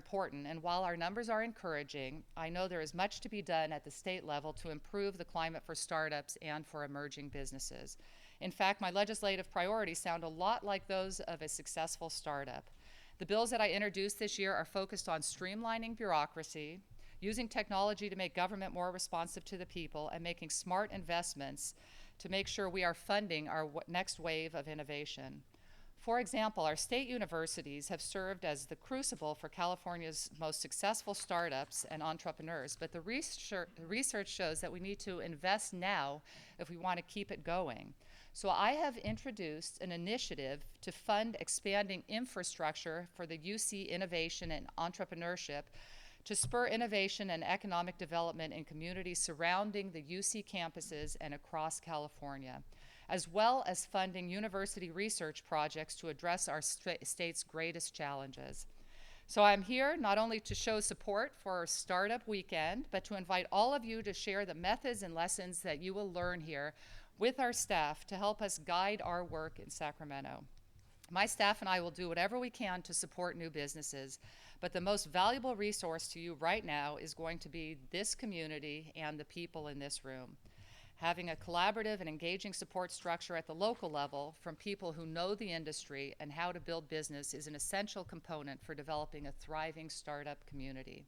important, and while our numbers are encouraging, I know there is much to be done at the state level to improve the climate for startups and for emerging businesses. In fact, my legislative priorities sound a lot like those of a successful startup. The bills that I introduced this year are focused on streamlining bureaucracy, using technology to make government more responsive to the people, and making smart investments to make sure we are funding our next wave of innovation. For example, our state universities have served as the crucible for California's most successful startups and entrepreneurs, but the research shows that we need to invest now if we want to keep it going. So I have introduced an initiative to fund expanding infrastructure for the UC innovation and entrepreneurship to spur innovation and economic development in communities surrounding the UC campuses and across California, as well as funding university research projects to address our state's greatest challenges. So I'm here not only to show support for our Startup Weekend, but to invite all of you to share the methods and lessons that you will learn here with our staff to help us guide our work in Sacramento. My staff and I will do whatever we can to support new businesses, but the most valuable resource to you right now is going to be this community and the people in this room. Having a collaborative and engaging support structure at the local level from people who know the industry and how to build business is an essential component for developing a thriving startup community.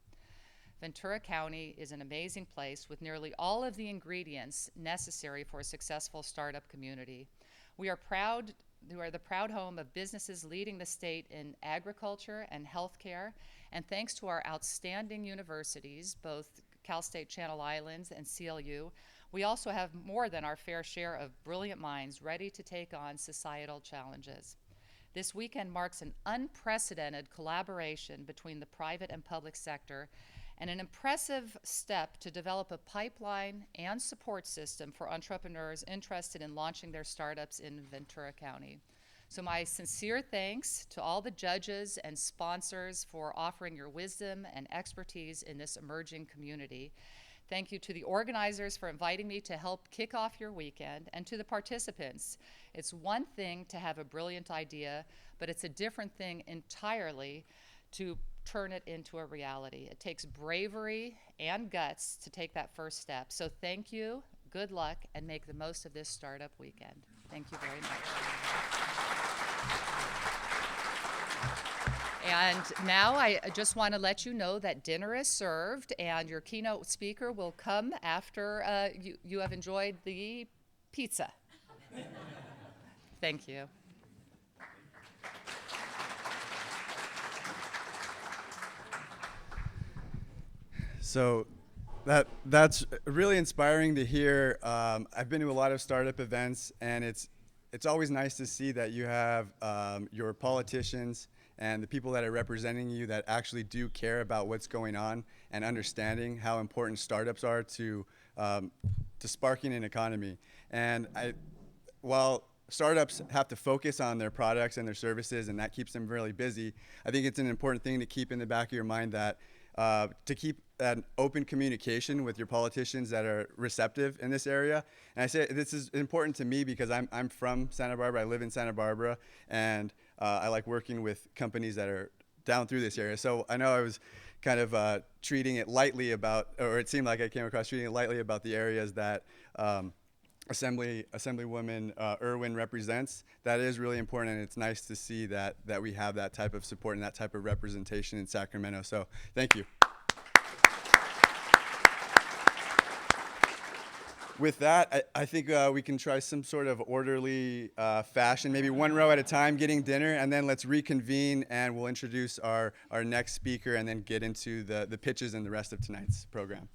Ventura County is an amazing place with nearly all of the ingredients necessary for a successful startup community. We are the proud home of businesses leading the state in agriculture and healthcare, and thanks to our outstanding universities, both Cal State Channel Islands and CLU, we also have more than our fair share of brilliant minds ready to take on societal challenges. This weekend marks an unprecedented collaboration between the private and public sector and an impressive step to develop a pipeline and support system for entrepreneurs interested in launching their startups in Ventura County. So my sincere thanks to all the judges and sponsors for offering your wisdom and expertise in this emerging community. Thank you to the organizers for inviting me to help kick off your weekend, and to the participants. It's one thing to have a brilliant idea, but it's a different thing entirely to turn it into a reality. It takes bravery and guts to take that first step. So thank you, good luck, and make the most of this startup weekend. Thank you very much. And now I just want to let you know that dinner is served, and your keynote speaker will come after you have enjoyed the pizza. Thank you. So that's really inspiring to hear. I've been to a lot of startup events, and it's always nice to see that you have your politicians and the people that are representing you that actually do care about what's going on and understanding how important startups are to sparking an economy. And while startups have to focus on their products and their services, and that keeps them really busy, I think it's an important thing to keep in the back of your mind that to keep an open communication with your politicians that are receptive in this area. And I say this is important to me because I'm from Santa Barbara. I live in Santa Barbara, and I like working with companies that are down through this area. So I know I was kind of treating it lightly about, or it seemed like I came across treating it lightly about the areas that Assemblywoman Irwin represents. That is really important, and it's nice to see that we have that type of support and that type of representation in Sacramento. So thank you. With that, I think we can try some sort of orderly fashion, maybe one row at a time, getting dinner, and then let's reconvene and we'll introduce our next speaker and then get into the pitches and the rest of tonight's program.